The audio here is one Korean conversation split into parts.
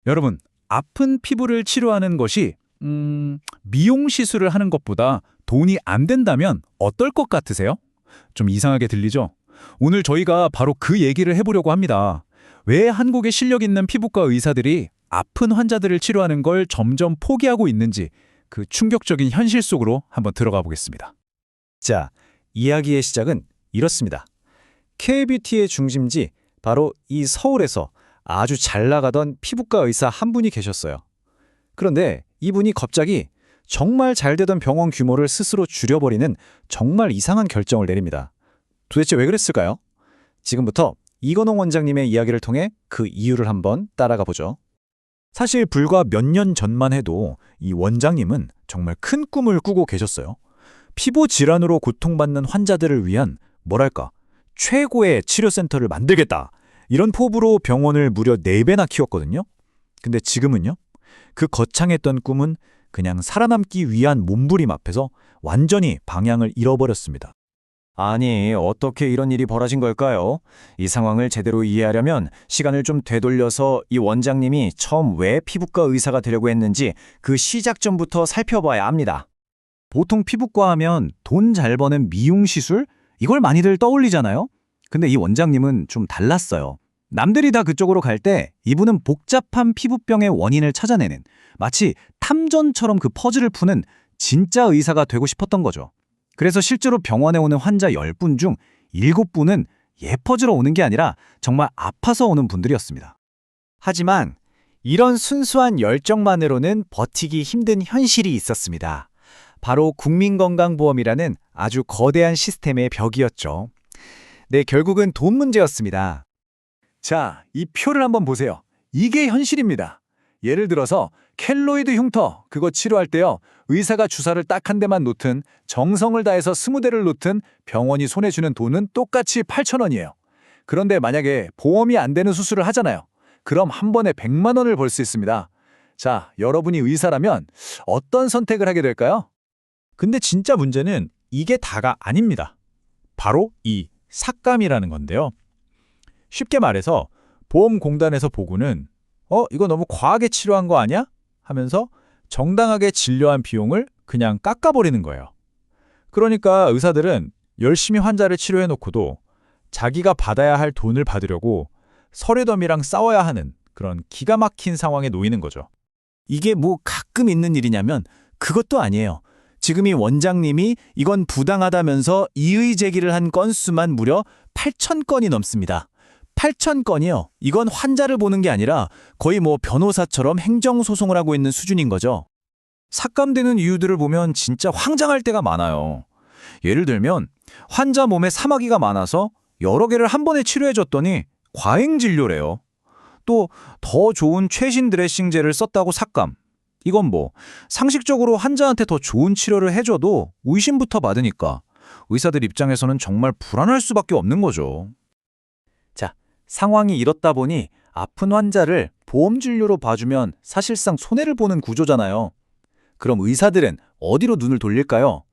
여러분, 아픈 피부를 치료하는 것이 미용 시술을 하는 것보다 돈이 안 된다면 어떨 것 같으세요? 좀 이상하게 들리죠? 오늘 저희가 바로 그 얘기를 해보려고 합니다. 왜 한국의 실력 있는 피부과 의사들이 아픈 환자들을 치료하는 걸 점점 포기하고 있는지 그 충격적인 현실 속으로 한번 들어가 보겠습니다. 자, 이야기의 시작은 이렇습니다. K뷰티의 중심지, 바로 이 서울에서 아주 잘 나가던 피부과 의사 한 분이 계셨어요. 그런데 이분이 갑자기 정말 잘 되던 병원 규모를 스스로 줄여버리는 정말 이상한 결정을 내립니다. 도대체 왜 그랬을까요? 지금부터 이건홍 원장님의 이야기를 통해 그 이유를 한번 따라가 보죠. 사실 불과 몇 년 전만 해도 이 원장님은 정말 큰 꿈을 꾸고 계셨어요. 피부 질환으로 고통받는 환자들을 위한 뭐랄까 최고의 치료센터를 만들겠다. 이런 포부로 병원을 무려 4배나 키웠거든요. 근데 지금은요? 그 거창했던 꿈은 그냥 살아남기 위한 몸부림 앞에서 완전히 방향을 잃어버렸습니다. 아니, 어떻게 이런 일이 벌어진 걸까요? 이 상황을 제대로 이해하려면 시간을 좀 되돌려서 이 원장님이 처음 왜 피부과 의사가 되려고 했는지 그 시작점부터 살펴봐야 합니다. 보통 피부과 하면 돈 잘 버는 미용 시술? 이걸 많이들 떠올리잖아요? 근데 이 원장님은 좀 달랐어요. 남들이 다 그쪽으로 갈 때 이분은 복잡한 피부병의 원인을 찾아내는 마치 탐정처럼 그 퍼즐을 푸는 진짜 의사가 되고 싶었던 거죠. 그래서 실제로 병원에 오는 환자 10분 중 7분은 예뻐지러 오는 게 아니라 정말 아파서 오는 분들이었습니다. 하지만 이런 순수한 열정만으로는 버티기 힘든 현실이 있었습니다. 바로 국민건강보험이라는 아주 거대한 시스템의 벽이었죠. 네, 결국은 돈 문제였습니다. 자, 이 표를 한번 보세요. 이게 현실입니다. 예를 들어서 켈로이드 흉터, 그거 치료할 때요. 의사가 주사를 딱 한 대만 놓든 정성을 다해서 20대를 놓든 병원이 손에 주는 돈은 똑같이 8,000원이에요. 그런데 만약에 보험이 안 되는 수술을 하잖아요. 그럼 한 번에 100만 원을 벌 수 있습니다. 자, 여러분이 의사라면 어떤 선택을 하게 될까요? 근데 진짜 문제는 이게 다가 아닙니다. 바로 이 삭감이라는 건데요. 쉽게 말해서 보험공단에서 보고는 이거 너무 과하게 치료한 거 아니야? 하면서 정당하게 진료한 비용을 그냥 깎아버리는 거예요. 그러니까 의사들은 열심히 환자를 치료해놓고도 자기가 받아야 할 돈을 받으려고 서류더미랑 싸워야 하는 그런 기가 막힌 상황에 놓이는 거죠. 이게 뭐 가끔 있는 일이냐면 그것도 아니에요. 지금 이 원장님이 이건 부당하다면서 이의 제기를 한 건수만 무려 8,000건이 넘습니다. 8,000건이요. 이건 환자를 보는 게 아니라 거의 뭐 변호사처럼 행정소송을 하고 있는 수준인 거죠. 삭감되는 이유들을 보면 진짜 황당할 때가 많아요. 예를 들면 환자 몸에 사마귀가 많아서 여러 개를 한 번에 치료해줬더니 과잉 진료래요. 또 더 좋은 최신 드레싱제를 썼다고 삭감. 이건 뭐 상식적으로 환자한테 더 좋은 치료를 해줘도 의심부터 받으니까 의사들 입장에서는 정말 불안할 수밖에 없는 거죠. 자, 상황이 이렇다 보니 아픈 환자를 보험 진료로 봐주면 사실상 손해를 보는 구조잖아요. 그럼 의사들은 어디로 눈을 돌릴까요?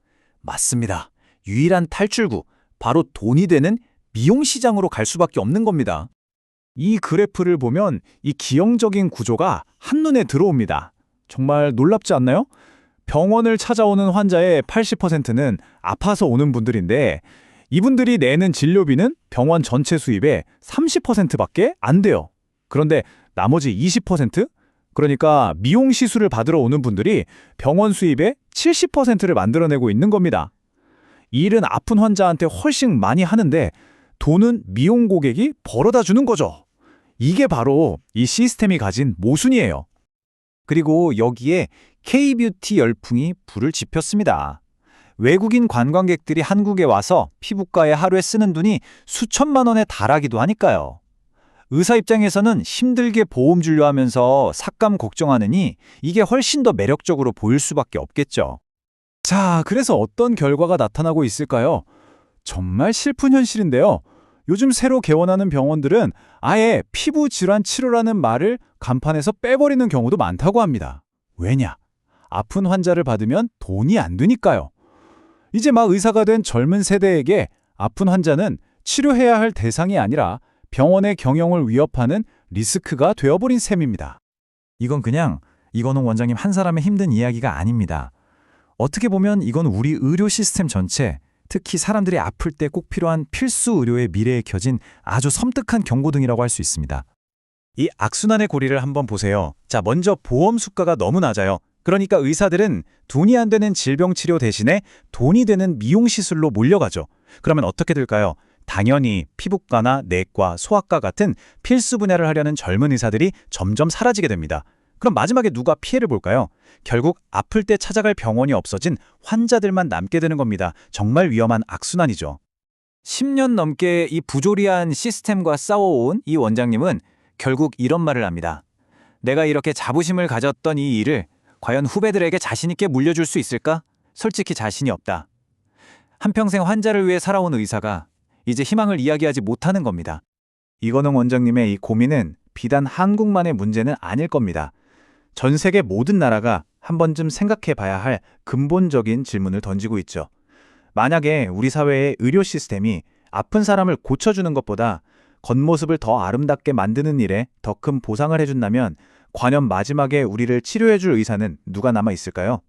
맞습니다. 유일한 탈출구, 바로 돈이 되는 미용 시장으로 갈 수밖에 없는 겁니다. 이 그래프를 보면 이 기형적인 구조가 한눈에 들어옵니다. 정말 놀랍지 않나요? 병원을 찾아오는 환자의 80%는 아파서 오는 분들인데 이분들이 내는 진료비는 병원 전체 수입의 30%밖에 안 돼요. 그런데 나머지 20%? 그러니까 미용 시술을 받으러 오는 분들이 병원 수입의 70%를 만들어내고 있는 겁니다. 이 일은 아픈 환자한테 훨씬 많이 하는데 돈은 미용 고객이 벌어다 주는 거죠. 이게 바로 이 시스템이 가진 모순이에요. 그리고 여기에 K뷰티 열풍이 불을 지폈습니다. 외국인 관광객들이 한국에 와서 피부과에 하루에 쓰는 돈이 수천만 원에 달하기도 하니까요. 의사 입장에서는 힘들게 보험 진료하면서 삭감 걱정하느니 이게 훨씬 더 매력적으로 보일 수밖에 없겠죠. 자, 그래서 어떤 결과가 나타나고 있을까요? 정말 슬픈 현실인데요. 요즘 새로 개원하는 병원들은 아예 피부 질환 치료라는 말을 간판에서 빼버리는 경우도 많다고 합니다. 왜냐? 아픈 환자를 받으면 돈이 안 되니까요. 이제 막 의사가 된 젊은 세대에게 아픈 환자는 치료해야 할 대상이 아니라 병원의 경영을 위협하는 리스크가 되어버린 셈입니다. 이건 그냥 이건웅 원장님 한 사람의 힘든 이야기가 아닙니다. 어떻게 보면 이건 우리 의료 시스템 전체, 특히 사람들이 아플 때 꼭 필요한 필수 의료의 미래에 켜진 아주 섬뜩한 경고등이라고 할 수 있습니다. 이 악순환의 고리를 한번 보세요. 자, 먼저 보험 수가가 너무 낮아요. 그러니까 의사들은 돈이 안 되는 질병 치료 대신에 돈이 되는 미용 시술로 몰려가죠. 그러면 어떻게 될까요? 당연히 피부과나 내과, 소아과 같은 필수 분야를 하려는 젊은 의사들이 점점 사라지게 됩니다. 그럼 마지막에 누가 피해를 볼까요? 결국 아플 때 찾아갈 병원이 없어진 환자들만 남게 되는 겁니다. 정말 위험한 악순환이죠. 10년 넘게 이 부조리한 시스템과 싸워온 이 원장님은 결국 이런 말을 합니다. 내가 이렇게 자부심을 가졌던 이 일을 과연 후배들에게 자신 있게 물려줄 수 있을까? 솔직히 자신이 없다. 한평생 환자를 위해 살아온 의사가 이제 희망을 이야기하지 못하는 겁니다. 이건웅 원장님의 이 고민은 비단 한국만의 문제는 아닐 겁니다. 전 세계 모든 나라가 한 번쯤 생각해 봐야 할 근본적인 질문을 던지고 있죠. 만약에 우리 사회의 의료 시스템이 아픈 사람을 고쳐주는 것보다 겉모습을 더 아름답게 만드는 일에 더 큰 보상을 해준다면 과연 마지막에 우리를 치료해줄 의사는 누가 남아 있을까요?